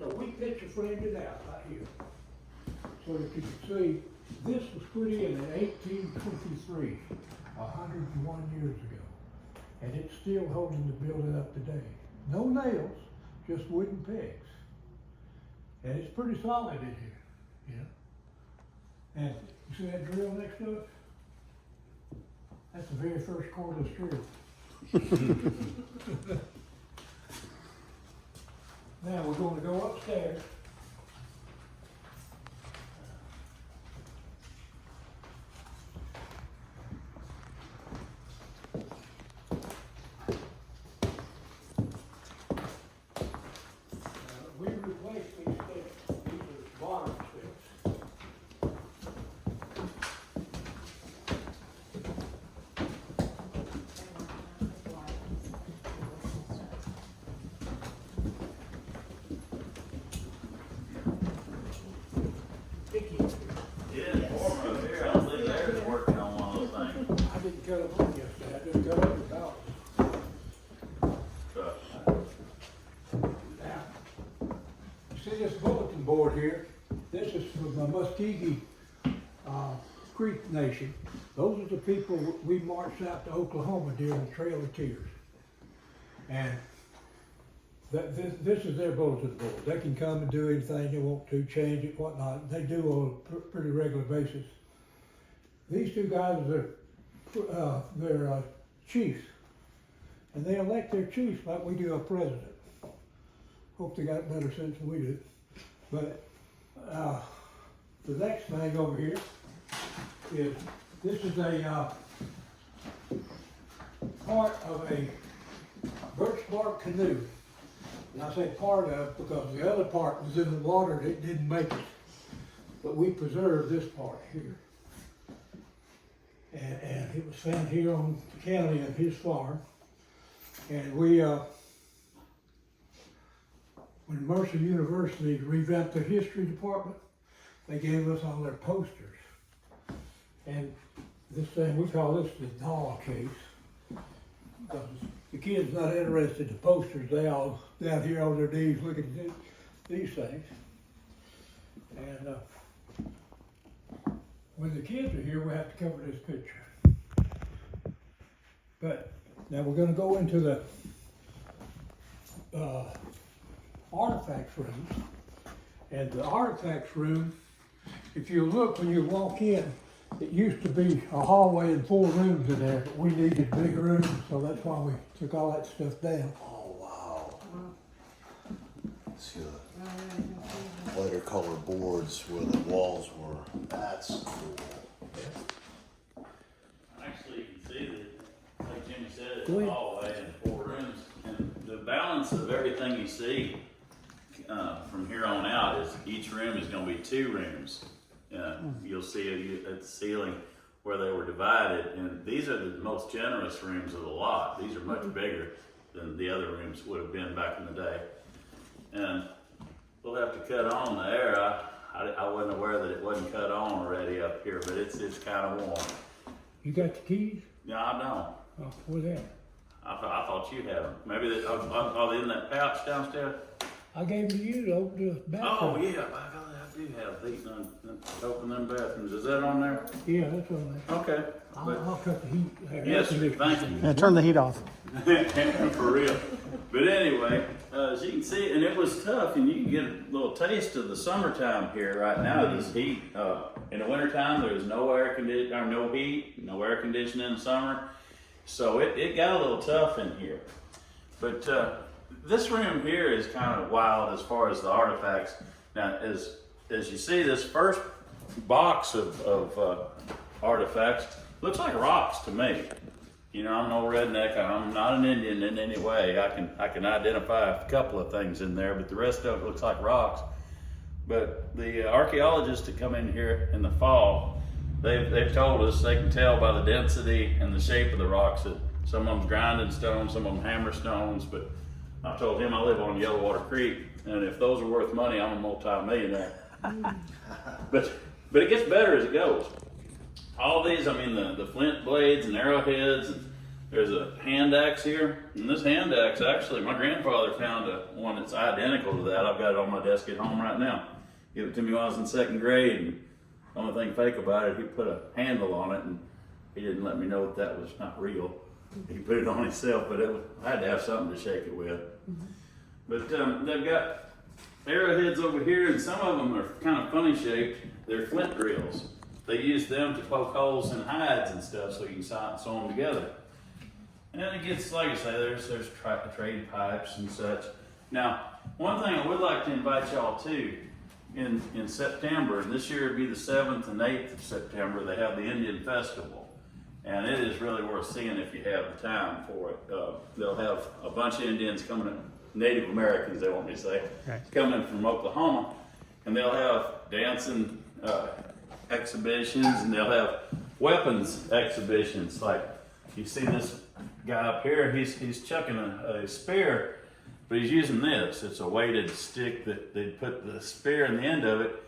So we picture framed it out right here. So that you can see, this was put in 1823, 101 years ago. And it's still holding the building up today. No nails, just wooden pegs. And it's pretty solid in here, you know. And you see that drill next to it? That's the very first cordless drill. Now we're going to go upstairs. We replaced these steps. These are bottom steps. Vicky, Yeah, Foreman up here, I believe they're working on one of those things. I didn't cut them on yesterday. I just cut up the ballot. Now, you see this bulletin board here? This is from the Muskegee Creek Nation. Those are the people we marched out to Oklahoma during the Trail of Tears. And this is their bulletin board. They can come and do anything they want to, change it, whatnot. They do on a pretty regular basis. These two guys are they're chiefs, and they elect their chiefs like we do our president. Hope they got better sense than we do. But the next thing over here is this is a part of a birch bark canoe. And I say part of because the other part was in the water and it didn't make it. But we preserved this part here. And it was found here on the county of his farm. And we, when Mercer University revamped their history department, they gave us all their posters. And this thing, we call this the doll case. Because the kids not interested in the posters, they all down here on their knees looking at these things. And when the kids are here, we have to cover this picture. But now we're going to go into the artifacts room. And the artifacts room, if you look when you walk in, it used to be a hallway and 4 rooms in there, but we needed big rooms, so that's why we took all that stuff down. Oh, wow. See the lighter colored boards where the walls were. That's cool. Actually, you can see that, like Jimmy said, it's Go a ahead. hallway and 4 rooms. And the balance of everything you see from here on out is each room is going to be 2 rooms. You'll see it at the ceiling where they were divided, and these are the most generous rooms of the lot. These are much bigger than the other rooms would have been back in the day. And we'll have to cut on the air. I wasn't aware that it wasn't cut on already up here, but it's kind of warm. You got the keys? Yeah, I don't. Oh, where's that? I thought you had them. Maybe they, are they in that pouch downstairs? I gave them to you to open the bathroom. Oh yeah, by golly, I do have these. Open them bathrooms. Is that on there? Yeah, that's on there. Okay. I'll cut the heat. Yes, sir. Thank you. Yeah, turn the heat off. For real. But anyway, as you can see, and it was tough, and you can get a little taste of the summertime here right now. This heat. In the wintertime, there's no air conditioning, or no heat, no air conditioning in the summer. So it got a little tough in here. But this room here is kind of wild as far as the artifacts. Now, as you see, this first box of artifacts looks like rocks to me. You know, I'm no redneck. I'm not an Indian in any way. I can identify a couple of things in there, but the rest of it looks like rocks. But the archaeologists that come in here in the fall, they've told us they can tell by the density and the shape of the rocks that some of them's grinding stones, some of them hammer stones. But I told him I live on Yellowwater Creek, and if those are worth money, I'm a multi-millionaire. But it gets better as it goes. All these, I mean, the flint blades and arrowheads, and There's a hand axe here, and this hand axe, actually, my grandfather found one that's identical to that. I've got it on my desk at home right now. Gave it to me when I was in 2nd grade, and the only thing fake about it, he put a handle on it, and he didn't let me know that was not real. He put it on himself, but I had to have something to shake it with. But they've got arrowheads over here, and some of them are kind of funny shaped. They're flint drills. They use them to poke holes in hides and stuff so you can sew them together. And then it gets, like I say, there's trade pipes and such. Now, one thing I would like to invite y'all to, in September, and this year it'd be the 7th and 8th of September, they have the Indian Festival. And it is really worth seeing if you have the time for it. They'll have a bunch of Indians coming in, Native Americans, they want me to say, coming from Oklahoma. And they'll have dancing exhibitions, and they'll have weapons exhibitions. Like, you see this guy up here, he's chucking a spear, but he's using this. It's a weighted stick that they put the spear in the end of it,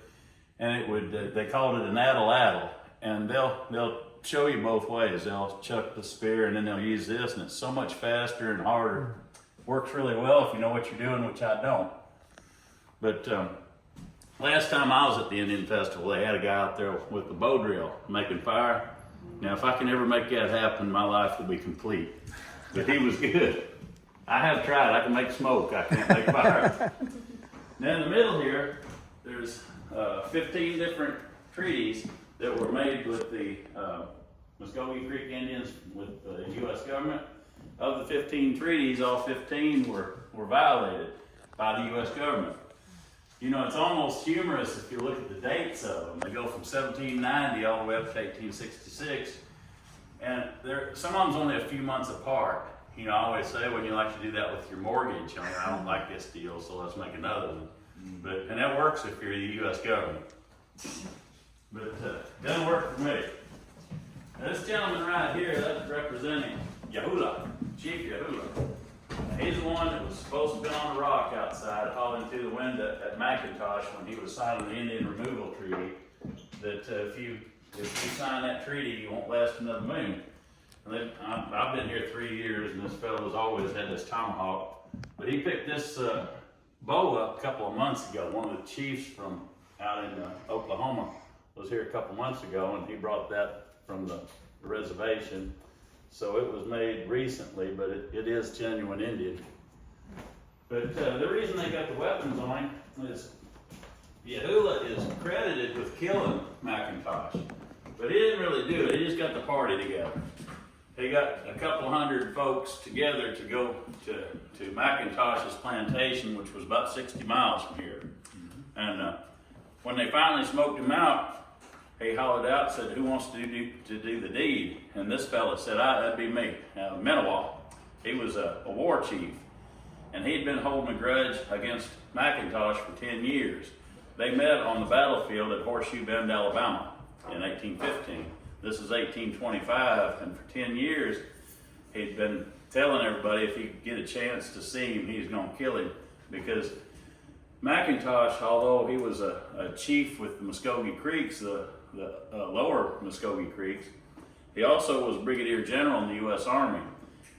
and it would, they called it an addle. And they'll show you both ways. They'll chuck the spear and then they'll use this, and it's so much faster and harder. Works really well if you know what you're doing, which I don't. But last time I was at the Indian Festival, they had a guy out there with the bow drill making fire. Now, if I can ever make that happen, my life will be complete. But he was good. I have tried. I can make smoke. I can't make fire. Now, in the middle here, there's 15 different treaties that were made with the Muskogee Creek Indians with the U.S. government. Of the 15 treaties, all 15 were violated by the U.S. government. You know, it's almost humorous if you look at the dates of them. They go from 1790 all the way up to 1866, and some of them's only a few months apart. You know, I always say, when you like to do that with your mortgage, I don't like this deal, so let's make another one. And that works if you're the U.S. government. But it doesn't work for me. Now, this gentleman right here, that's representing Yahula, Chief Yahula. He's the one that was supposed to have been on a rock outside hauling through the wind at McIntosh when he was signing the Indian Removal Treaty, that if you sign that treaty, you won't last another moon. And I've been here 3 years, and this fellow's always had this tomahawk. But he picked this bow up a couple of months ago. One of the chiefs from out in Oklahoma was here a couple months ago, and he brought that from the reservation. So it was made recently, but it is genuine Indian. But the reason they got the weapons on him is Yahula is credited with killing McIntosh, but he didn't really do it. He just got the party together. He got a couple hundred folks together to go to McIntosh's plantation, which was about 60 miles from here. And when they finally smoked him out, he hollered out and said, "Who wants to do the deed?" And this fella said, "That'd be me." Menawa. He was a war chief, and he'd been holding a grudge against McIntosh for 10 years. They met on the battlefield at Horseshoe Bend, Alabama in 1815. This is 1825, and for 10 years, he'd been telling everybody if he could get a chance to see him, he was going to kill him, because McIntosh, although he was a chief with the Muskogee Creeks, the lower Muskogee Creeks, he also was brigadier general in the U.S. Army.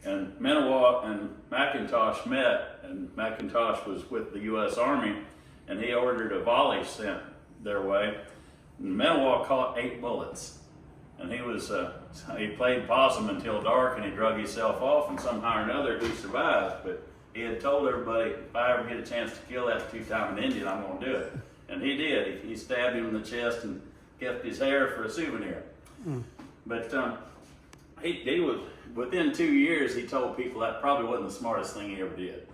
And Menawa and McIntosh met, and McIntosh was with the U.S. Army, and he ordered a volley sent their way. And Menawa caught 8 bullets. And he played possum until dark, and he drug himself off, and somehow or another he survived. But he had told everybody, if I ever get a chance to kill that 2-timing Indian, I'm going to do it. And he did. He stabbed him in the chest and kept his hair for a souvenir. But he was, within 2 years, he told people that probably wasn't the smartest thing he ever did.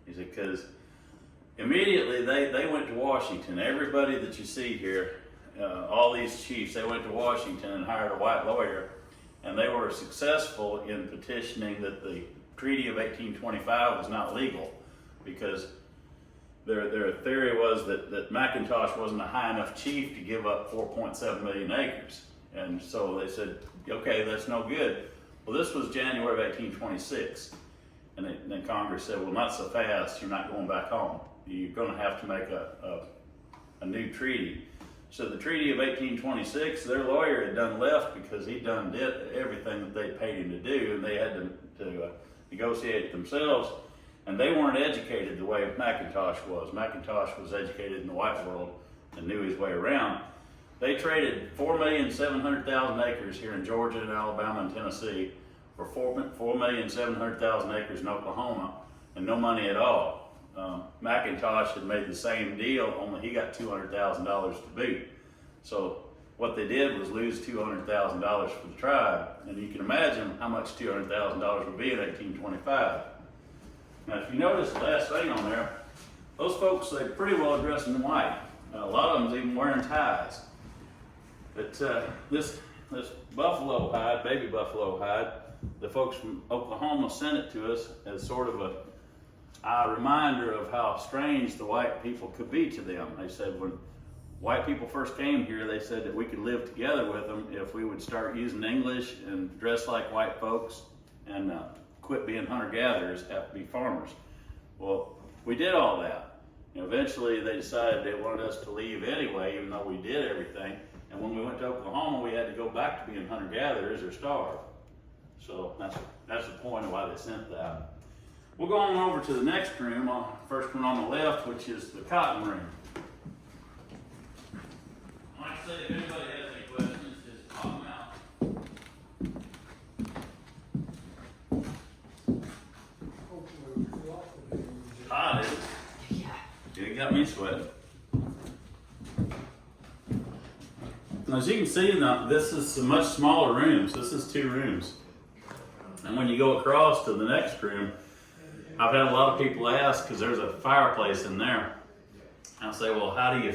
He said, because immediately they went to Washington. Everybody that you see here, all these chiefs, they went to Washington and hired a white lawyer, and they were successful in petitioning that the Treaty of 1825 was not legal, because their theory was that McIntosh wasn't a high enough chief to give up 4.7 million acres. And so they said, okay, that's no good. Well, this was January of 1826. And then Congress said, well, not so fast, you're not going back home. You're going to have to make a new treaty. So the Treaty of 1826, their lawyer had done left because he done did everything that they paid him to do, and they had to negotiate it themselves. And they weren't educated the way McIntosh was. McIntosh was educated in the white world and knew his way around. They traded 4,700,000 acres here in Georgia and Alabama and Tennessee for 4,700,000 acres in Oklahoma, and no money at all. McIntosh had made the same deal, only he got $200,000 to boot. So what they did was lose $200,000 for the tribe, and you can imagine how much $200,000 would be in 1825. Now, if you notice the last thing on there, those folks, they're pretty well dressed in white. A lot of them's even wearing ties. But this buffalo hide, baby buffalo hide, the folks from Oklahoma sent it to us as sort of a reminder of how strange the white people could be to them. They said when white people first came here, they said that we could live together with them if we would start using English and dress like white folks and quit being hunter-gatherers, have to be farmers. Well, we did all that. Eventually they decided they wanted us to leave anyway, even though we did everything. And when we went to Oklahoma, we had to go back to being hunter-gatherers or starve. So that's the point of why they sent that. We'll go on over to the next room, first one on the left, which is the cotton room. Like I said, if anybody has any questions, just pop them out. Hot, is it? Yeah. It got me sweating. As you can see, now, this is a much smaller rooms. This is 2 rooms. And when you go across to the next room, I've had a lot of people ask, because there's a fireplace in there. I'll say, well, how do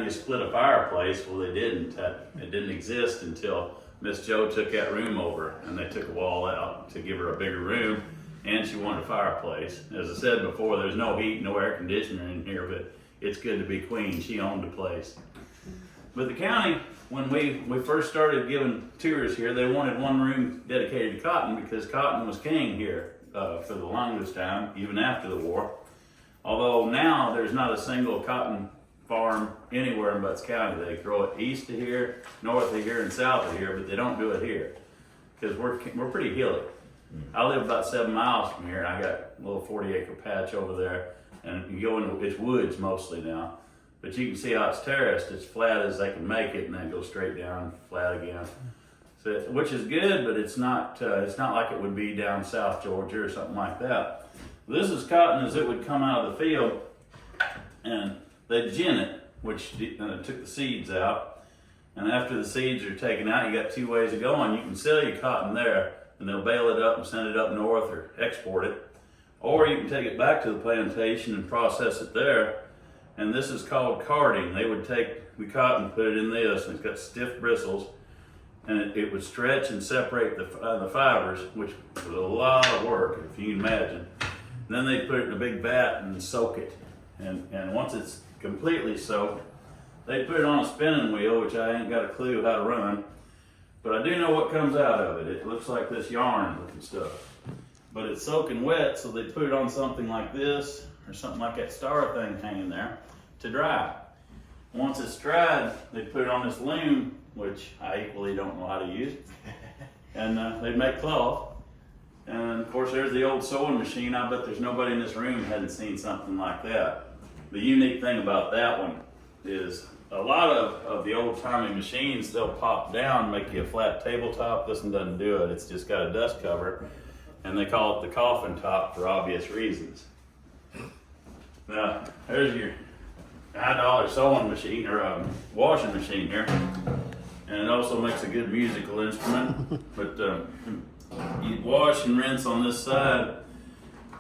you split a fireplace? Well, they didn't. It didn't exist until Miss Jo took that room over, and they took a wall out to give her a bigger room, and she wanted a fireplace. As I said before, there's no heat, no air conditioner in here, but it's good to be queen. She owned the place. But the county, when we first started giving tours here, they wanted one room dedicated to cotton because cotton was king here for the longest time, even after the war. Although now there's not a single cotton farm anywhere in Butts County. They grow it east of here, north of here, and south of here, but they don't do it here because we're pretty hilly. I live about 7 miles from here. I got a little 40-acre patch over there, and you go into it's woods mostly now. But you can see how it's terraced. It's flat as they can make it, and then go straight down, flat again. So, which is good, but it's not like it would be down South Georgia or something like that. This is cotton as it would come out of the field, and they gin it, which took the seeds out. And after the seeds are taken out, you got 2 ways of going. You can sell your cotton there, and they'll bale it up and send it up north or export it. Or you can take it back to the plantation and process it there. And this is called carding. They would take the cotton, put it in this, and it's got stiff bristles, and it would stretch and separate the fibers, which was a lot of work, if you can imagine. And then they put it in a big vat and soak it. And once it's completely soaked, they put it on a spinning wheel, which I ain't got a clue how to run, but I do know what comes out of it. It looks like this yarn looking stuff. But it's soaking wet, so they put it on something like this, or something like that star thing hanging there, to dry. Once it's dried, they put it on this loom, which I equally don't know how to use, and they'd make cloth. And of course there's the old sewing machine. I bet there's nobody in this room who hadn't seen something like that. The unique thing about that one is a lot of the old-timey machines, they'll pop down, make you a flat tabletop. This one doesn't do it. It's just got a dust cover, and they call it the coffin top for obvious reasons. Now, there's your $1 sewing machine, or washing machine here. And it also makes a good musical instrument. But you wash and rinse on this side,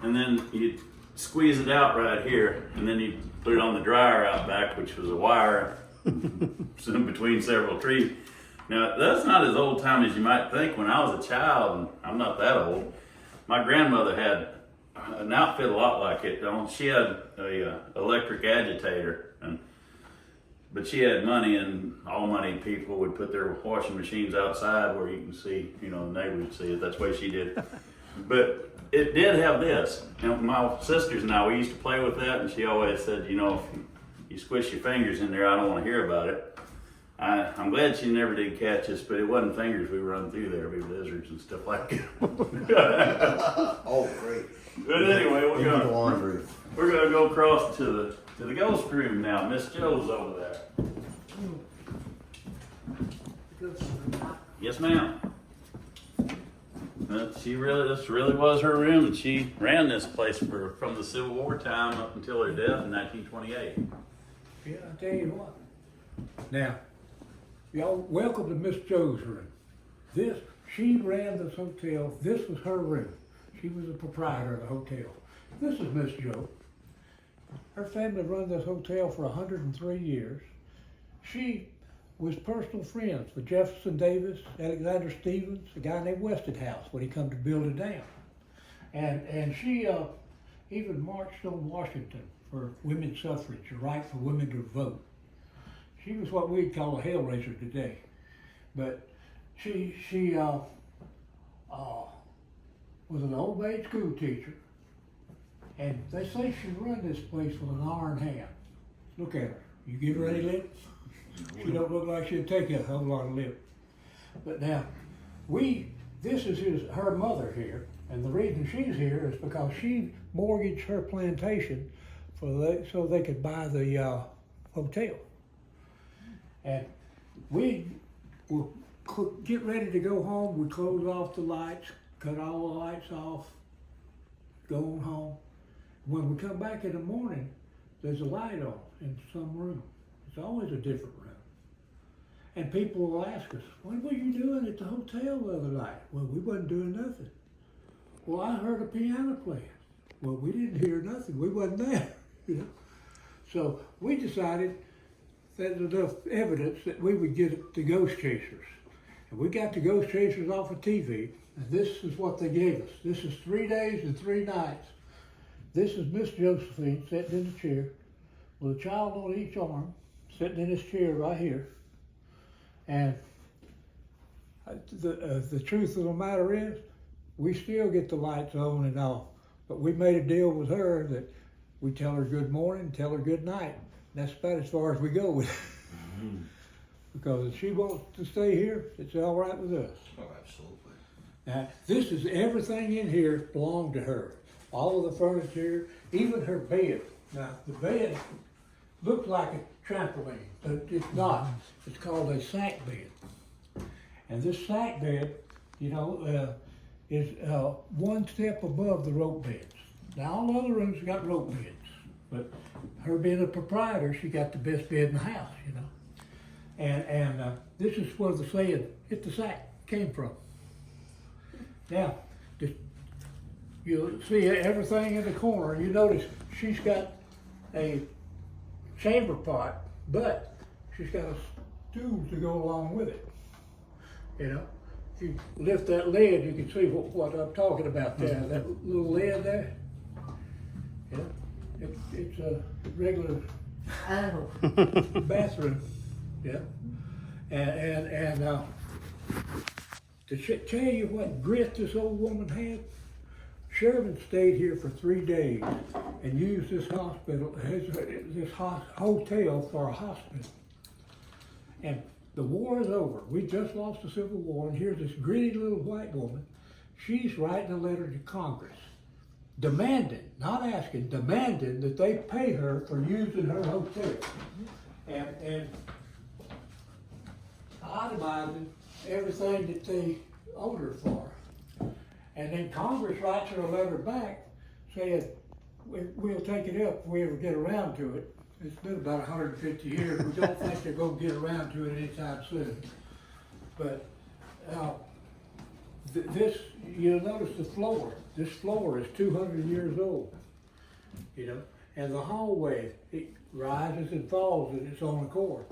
and then you squeeze it out right here, and then you put it on the dryer out back, which was a wire in between several trees. Now, that's not as old time as you might think. When I was a child, and I'm not that old, my grandmother had an outfit a lot like it. She had a electric agitator, but she had money, and all money people would put their washing machines outside where you can see, the neighbors see it. That's the way she did. But it did have this. My sisters and I, we used to play with that, and she always said, if you squish your fingers in there, I don't want to hear about it. I'm glad she never did catch us, but it wasn't fingers we run through there. We were lizards and stuff like that. Oh, great. But anyway, Into the laundry. we're gonna go across to the ghost room now. Miss Jo's over there. Yes, ma'am. This really was her room, and she ran this place from the Civil War time up until her death in 1928. Yeah, I tell you what. Now, y'all, welcome to Miss Jo's room. She ran this hotel. This was her room. She was the proprietor of the hotel. This is Miss Jo. Her family run this hotel for 103 years. She was personal friends with Jefferson Davis, Alexander Stevens, a guy named Westinghouse when he come to build it down. And she even marched on Washington for women's suffrage, the right for women to vote. She was what we'd call a hellraiser today. But she was an old maid school teacher, and they say she run this place with an iron hand. Look at her. You give her any lip? She don't look like she'll take a whole lot of lip. But now, this is her mother here, and the reason she's here is because she mortgaged her plantation so they could buy the hotel. And we will get ready to go home. We close off the lights, cut all the lights off, go on home. When we come back in the morning, there's a light on in some room. It's always a different room. And people will ask us, what were you doing at the hotel the other night? Well, we wasn't doing nothing. Well, I heard a piano playing. Well, we didn't hear nothing. We wasn't there. You know? So we decided that there's enough evidence that we would get the ghost chasers. And we got the ghost chasers off of TV, and this is what they gave us. This is 3 days and 3 nights. This is Miss Josephine sitting in the chair with a child on each arm, sitting in his chair right here. And the truth of the matter is, we still get the lights on and off, but we made a deal with her that we tell her good morning, tell her good night. That's about as far as we go with it. Mm-hmm. Because if she wants to stay here, it's all right with us. Oh, absolutely. Now, this is everything in here belonged to her. All of the furniture, even her bed. Now, the bed looks like a trampoline, but it's not. It's called a sack bed. And this sack bed, you know, is one step above the rope beds. Now, all the other rooms got rope beds, but her being a proprietor, she got the best bed in the house, you know. And this is where the saying, hit the sack, came from. Now, you'll see everything in the corner. You notice she's got a chamber pot, but she's got a stool to go along with it. You know, if you lift that lid, you can see what I'm talking about there. That little lid there. Yeah, it's a regular bathroom. Yeah, and to tell you what grit this old woman had, Sherman stayed here for 3 days and used this hospital, this hotel for a hospital. And the war is over. We just lost the Civil War, and here's this gritty little white woman. She's writing a letter to Congress, demanding, not asking, demanding that they pay her for using her hotel. And itemizing everything that they owed her for. And then Congress writes her a letter back saying, we'll take it up if we ever get around to it. It's been about 150 years. We don't think they're going to get around to it anytime soon. But you'll notice the floor. This floor is 200 years old, you know. And the hallway, it rises and falls in its own accord.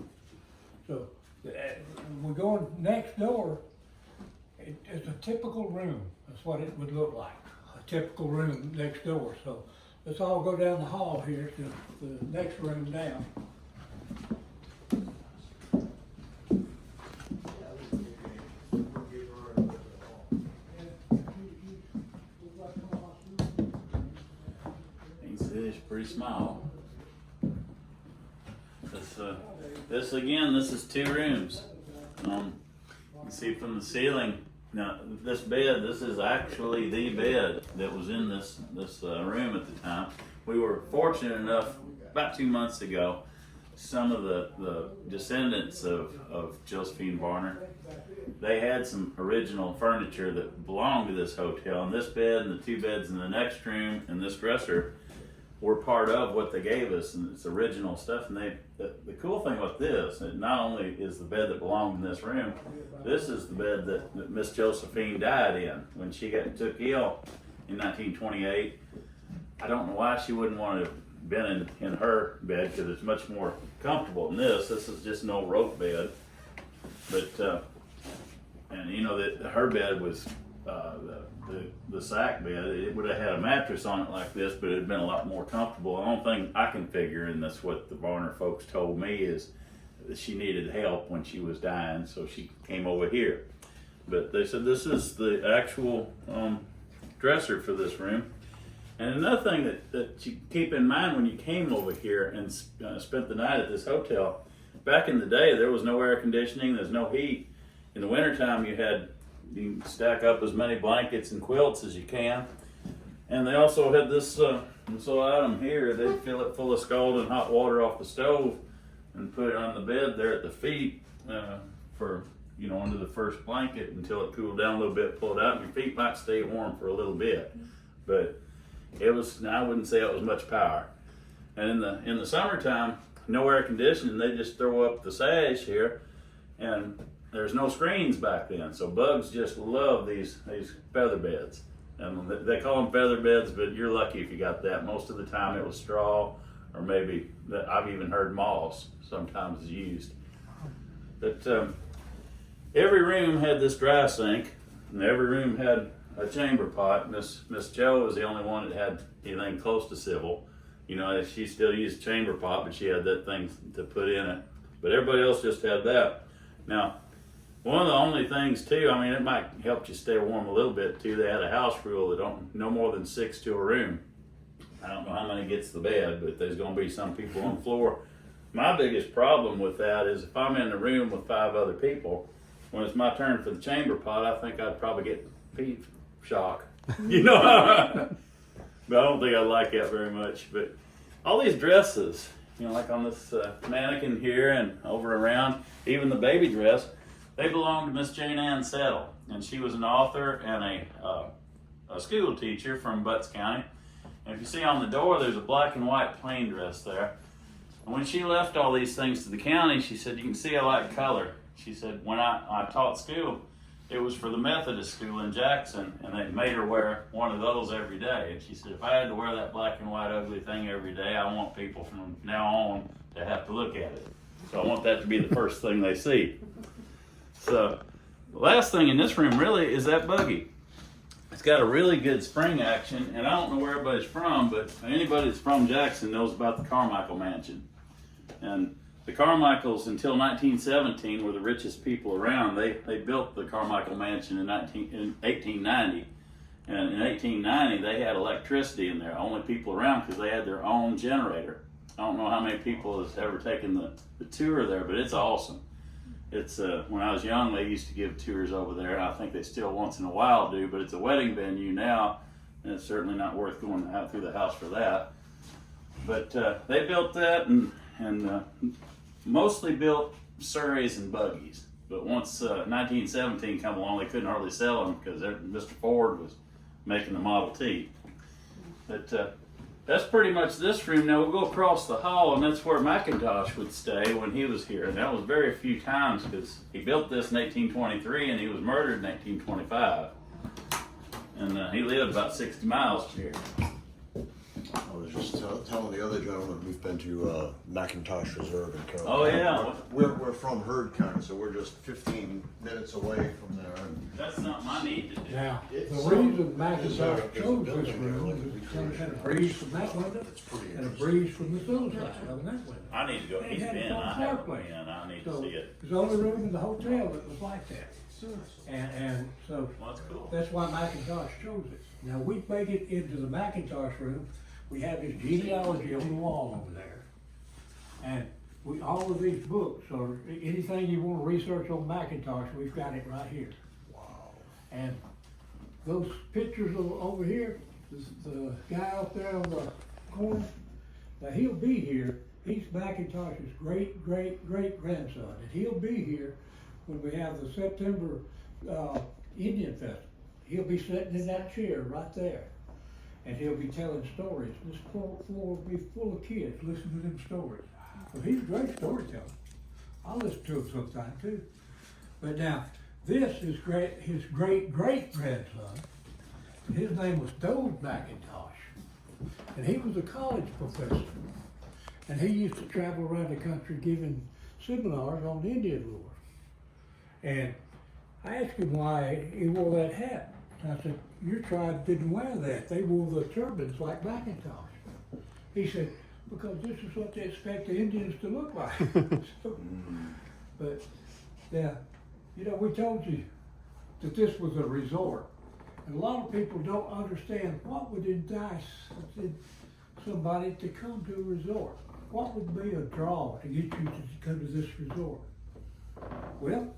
So we're going next door. It's a typical room. That's what it would look like. A typical room next door. So let's all go down the hall here to the next room down. It's pretty small. This again, this is 2 rooms. You can see from the ceiling. Now, this bed, this is actually the bed that was in this room at the time. We were fortunate enough, about 2 months ago, some of the descendants of Josephine Varner, they had some original furniture that belonged to this hotel. And this bed and the 2 beds in the next room and this dresser were part of what they gave us, and it's original stuff. And the cool thing with this, it not only is the bed that belonged in this room, this is the bed that Miss Josephine died in when she took ill in 1928. I don't know why she wouldn't want to have been in her bed, because it's much more comfortable than this. This is just an old rope bed, but and you know that her bed was the sack bed. It would have had a mattress on it like this, but it had been a lot more comfortable. The only thing I can figure, and that's what the Varner folks told me, is that she needed help when she was dying, so she came over here. But they said this is the actual dresser for this room. And another thing that you keep in mind when you came over here and spent the night at this hotel, back in the day there was no air conditioning, there's no heat. In the wintertime you stack up as many blankets and quilts as you can. And they also had this little item here. They'd fill it full of scalding hot water off the stove and put it on the bed there at the feet for, you know, under the first blanket until it cooled down a little bit, pull it out, and your feet might stay warm for a little bit. But it was, I wouldn't say it was much power. And in the summertime, no air conditioning, they just throw up the sash here, and there's no screens back then, so bugs just love these feather beds. And they call them feather beds, but you're lucky if you got that. Most of the time it was straw, or maybe I've even heard moss sometimes is used. But every room had this dry sink, and every room had a chamber pot. Miss Joe was the only one that had anything close to civil. You know, she still used chamber pot, but she had that thing to put in it. But everybody else just had that. Now, one of the only things too, I mean, it might help you stay warm a little bit too. They had a house rule that don't no more than 6 to a room. I don't know how many gets the bed, but there's going to be some people on the floor. My biggest problem with that is if I'm in the room with 5 other people, when it's my turn for the chamber pot, I think I'd probably get pee shock. You know, but I don't think I like that very much. But all these dresses, you know, like on this mannequin here and over around, even the baby dress, they belong to Miss Jane Ann Settle, and she was an author and a school teacher from Butts County. And if you see on the door, there's a black and white plain dress there. And when she left all these things to the county, she said, "You can see I like color." She said, when I taught school, it was for the Methodist school in Jackson, and they made her wear one of those every day. And she said, if I had to wear that black and white ugly thing every day, I want people from now on to have to look at it. So I want that to be the first thing they see. So the last thing in this room really is that buggy. It's got a really good spring action, and I don't know where everybody's from, but anybody that's from Jackson knows about the Carmichael Mansion. And the Carmichaels, until 1917, were the richest people around. They built the Carmichael Mansion in 1890. And in 1890, they had electricity in there, only people around, because they had their own generator. I don't know how many people has ever taken the tour there, but it's awesome. It's when I was young, they used to give tours over there, and I think they still once in a while do, but it's a wedding venue now, and it's certainly not worth going out through the house for that. But they built that and mostly built Surreys and buggies. But once 1917 come along, they couldn't hardly sell them because Mr. Ford was making the Model T. But that's pretty much this room. Now we'll go across the hall, and that's where McIntosh would stay when he was here. And that was very few times because he built this in 1823 and he was murdered in 1825. And he lived about 60 miles from here. I was just telling the other gentleman we've been to McIntosh Reserve in Carroll. Oh yeah. We're from Hurd County, so we're just 15 minutes away from there. And That's something I need to do. Now, the It's- reason there's McIntosh a chose building this there, room like a is big because it had a church. breeze from that window It's pretty and a interesting. breeze from the other side of that window. I need to go. And He's it had been. a I front haven't fireplace. been. I need to So see it. it's the only room in the hotel that was like that. And so Well, that's cool. that's why McIntosh chose it. Now we make it into the McIntosh room. We have his genealogy on the wall over there. And all of these books, or anything you wanna research on McIntosh, we've got it right here. Wow. And those pictures over here, the guy out there on the corner, now he'll be here. He's McIntosh's great grandson, and he'll be here when we have the September Indian Festival. He'll be sitting in that chair right there, and he'll be telling stories. This floor will be full of kids listening to them stories. So he's a great storyteller. I'll listen to him sometime too. But now, this is his great grandson. His name was Dode McIntosh, and he was a college professor. And he used to travel around the country giving seminars on Indian lore. And I asked him why he wore that hat. And I said, your tribe didn't wear that. They wore the turbans like McIntosh. He said, because this is what they expect the Indians to look like. So, but yeah, you know, we told you that this was a resort. And a lot of people don't understand what would entice somebody to come to a resort. What would be a draw to get you to come to this resort? Well,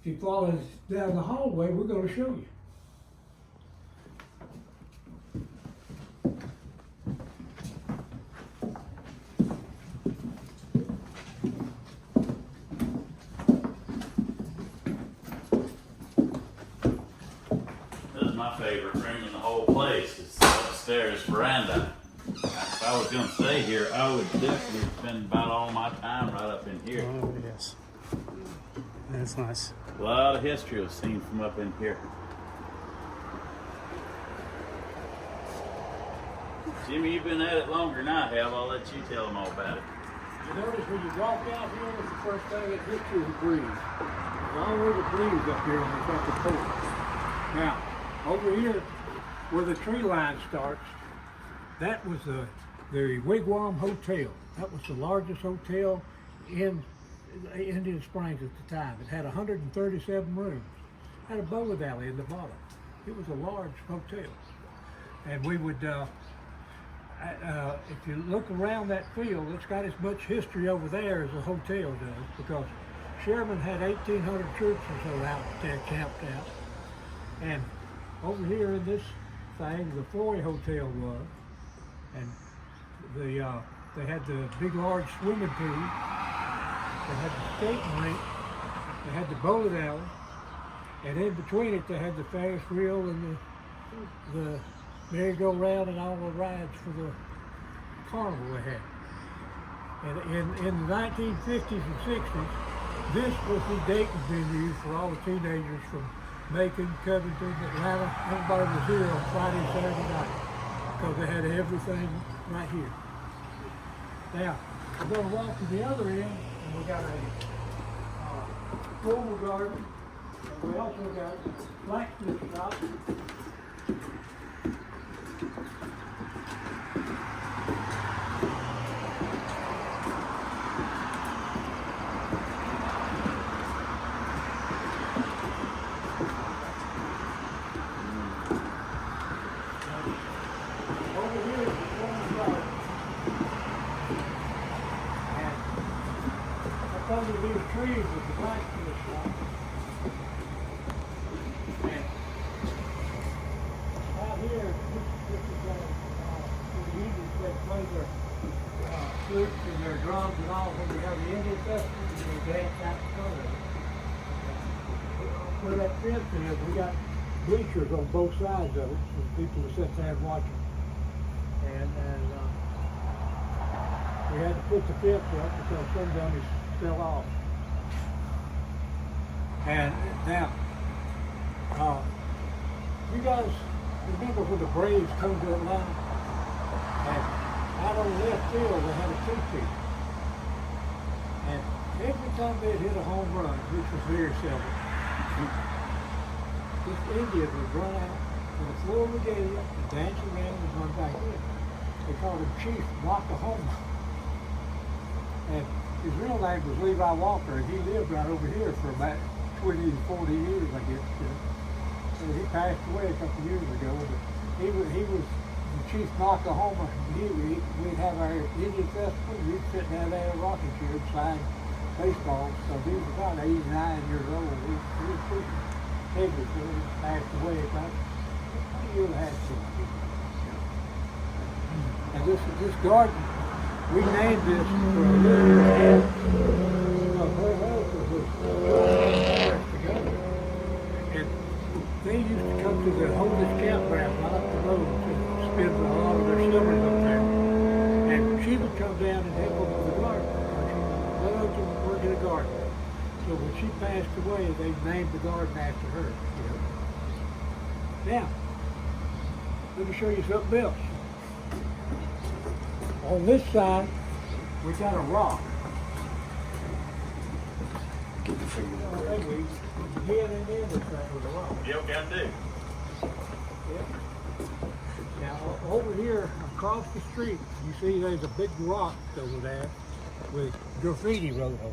if you follow us down the hallway, we're going to show you. This is my favorite room in the whole place. It's the upstairs veranda. If I was going to stay here, I would definitely spend about all my time right up in here. Oh, yes. That's nice. A lot of history was seen from up in here. Jimmy, you've been at it longer than I have. I'll let you tell them all about it. You notice when you walk out here, it's the first thing that hits you is a breeze. There's always a breeze up here when it's at the porch. Now, over here, where the tree line starts, that was the Wigwam Hotel. That was the largest hotel in Indian Springs at the time. It had 137 rooms. It had a bowling alley in the bottom. It was a large hotel. And we would, if you look around that field, it's got as much history over there as the hotel does, because Sherman had 1,800 troops or so out there camped out. And over here in this thing, the Floyd Hotel was, and they had the big large swimming pool, they had the skating rink, they had the bowling alley, and in between it they had the Ferris wheel and the merry-go-round and all the rides for the carnival they had. And in the 1950s and 60s, this was the dating venue for all the teenagers from Macon, Covington, Atlanta. Everybody was here on Friday and Saturday night because they had everything right here. Now, we're going to walk to the other end, and we got a formal garden, and we also got a blacksmith shop. Under these trees with the blacksmith shop. And out here, this is where the Indians that play their flutes and their drums and all when we have the Indian festival, they dance out in front of it. Where that fence is, we got bleachers on both sides of it, so people will sit there and watch it. And we had to put the fence up because some dummies fell off. And now, you guys remember when the Braves come to Atlanta? And out on the left field, they had a two-peat. And every time they'd hit a home run, which was very seldom, this Indian would run out to the floor of the gate and dance around and run back in. They called him Chief Wakahoma. And his real name was Levi Walker, and he lived right over here for about 20 to 40 years, I guess. And he passed away a couple of years ago, but he was Chief Oklahoma, we'd have our Indian festival, we'd sit down there in a rocking chair and sign baseballs. So he was about 89 years old. He was pretty heavy, so he passed away about a year and a half ago. And this garden, we named this for a little head. Her husband was together. And they used to come to the oldest campground right up the road to spend a lot of their summers up there. And she would come down and help them with the garden. She loved to work in the garden. So when she passed away, they named the garden after her. You know? Now, let me show you something else. On this side, we got a rock. Get the finger I out think we get in this thing with a rock. You okay, I do. Yeah. Now, over here, across the street, you see there's a big rock over there with graffiti wrote on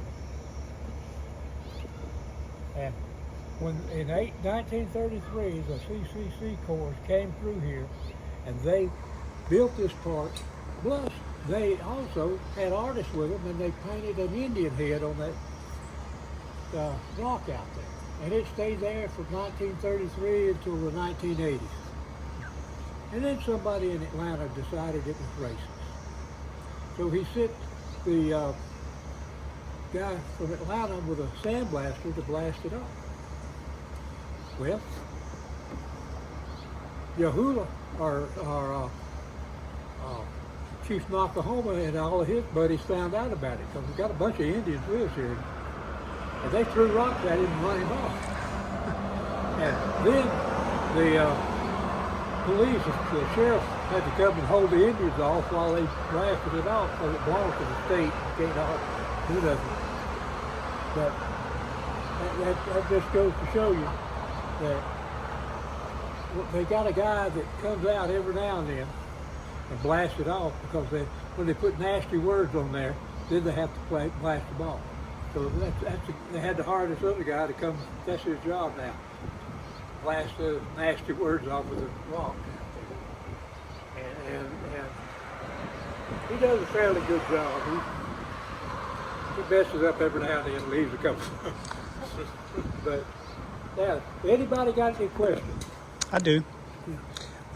it. And when in 1933, the CCC Corps came through here, and they built this park. Plus, they also had artists with them, and they painted an Indian head on that rock out there. And it stayed there from 1933 until the 1980s. And then somebody in Atlanta decided it was racist. So he sent the guy from Atlanta with a sandblaster to blast it off. Well, Yahuwah, our Chief Oklahoma and all of his buddies found out about it because we've got a bunch of Indians with us here. And they threw rocks at him and run him off. And then the police, the sheriff had to come and hold the Indians off while they blasted it off because it belongs to the state. You can't do nothing. But that just goes to show you that they got a guy that comes out every now and then and blast it off because when they put nasty words on there, then they have to blast them off. So they had to hire this other guy to come. That's his job now. Blast the nasty words off with a rock. And he does a fairly good job. He messes up every now and then and leaves a couple. But yeah, anybody got any questions? I do.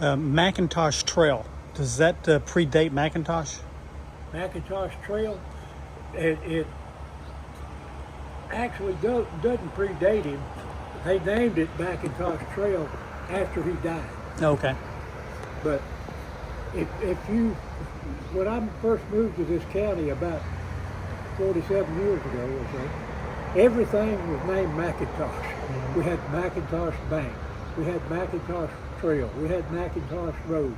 McIntosh Trail. Does that predate McIntosh? McIntosh Trail, it actually doesn't predate him. They named it McIntosh Trail after he died. Okay. But when I first moved to this county about 47 years ago or so, everything was named McIntosh. Mm-hmm. We had McIntosh Bank, we had McIntosh Trail, we had McIntosh Road.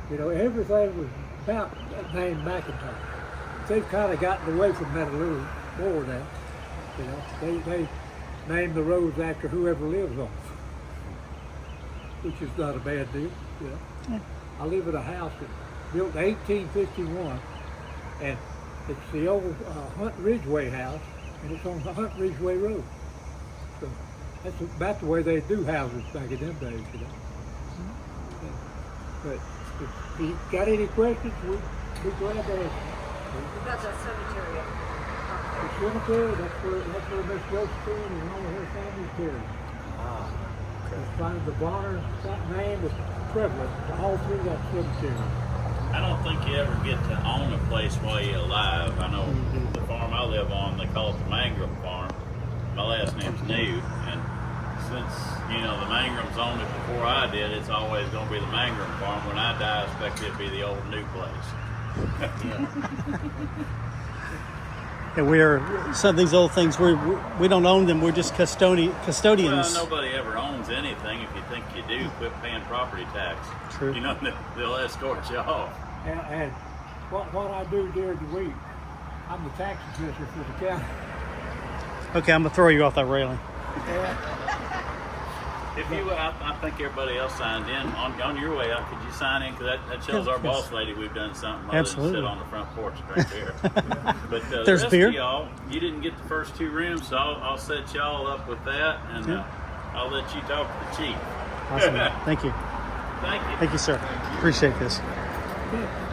You know, everything was about named McIntosh. They've kind of gotten away from that a little more now. You know, they name the roads after whoever lives on them, which is not a bad deal. You know, yeah. I live in a house that built in 1851, and it's the old Hunt Ridgeway house, and it's on the Hunt Ridgeway Road. So that's about the way they do houses back in them days. You know, but if you got any questions, we'd be glad to answer. About that cemetery. The cemetery, that's where Miss Josephine and all of her family's buried. It's kind of the Bonner name is prevalent all through that cemetery. I don't think you ever get to own a place while you're alive. I know the farm I live on, they call it the Mangrum Farm. My last name's New, and since, you know, the Mangrams owned it before I did, it's always going to be the Mangrum Farm. When I die, I expect it to be the old New place. Yeah, we're some of these old things. We don't own them. We're just custodians. Well, nobody ever owns anything. If you think you do, quit paying property tax. True. You know, they'll escort you off. And what I do during the week, I'm the tax assessor for the county. Okay, I'm gonna throw you off that railing. If you, I think everybody else signed in on your way out. Could you sign in? Because that shows our boss lady we've done something other than sit on the front porch right there. But the There's rest beer. of y'all, you didn't get the first two rooms, so I'll set y'all up with that, and I'll let you talk to the chief. Awesome. Thank you. Thank you. Thank you, sir. Appreciate this. Okay.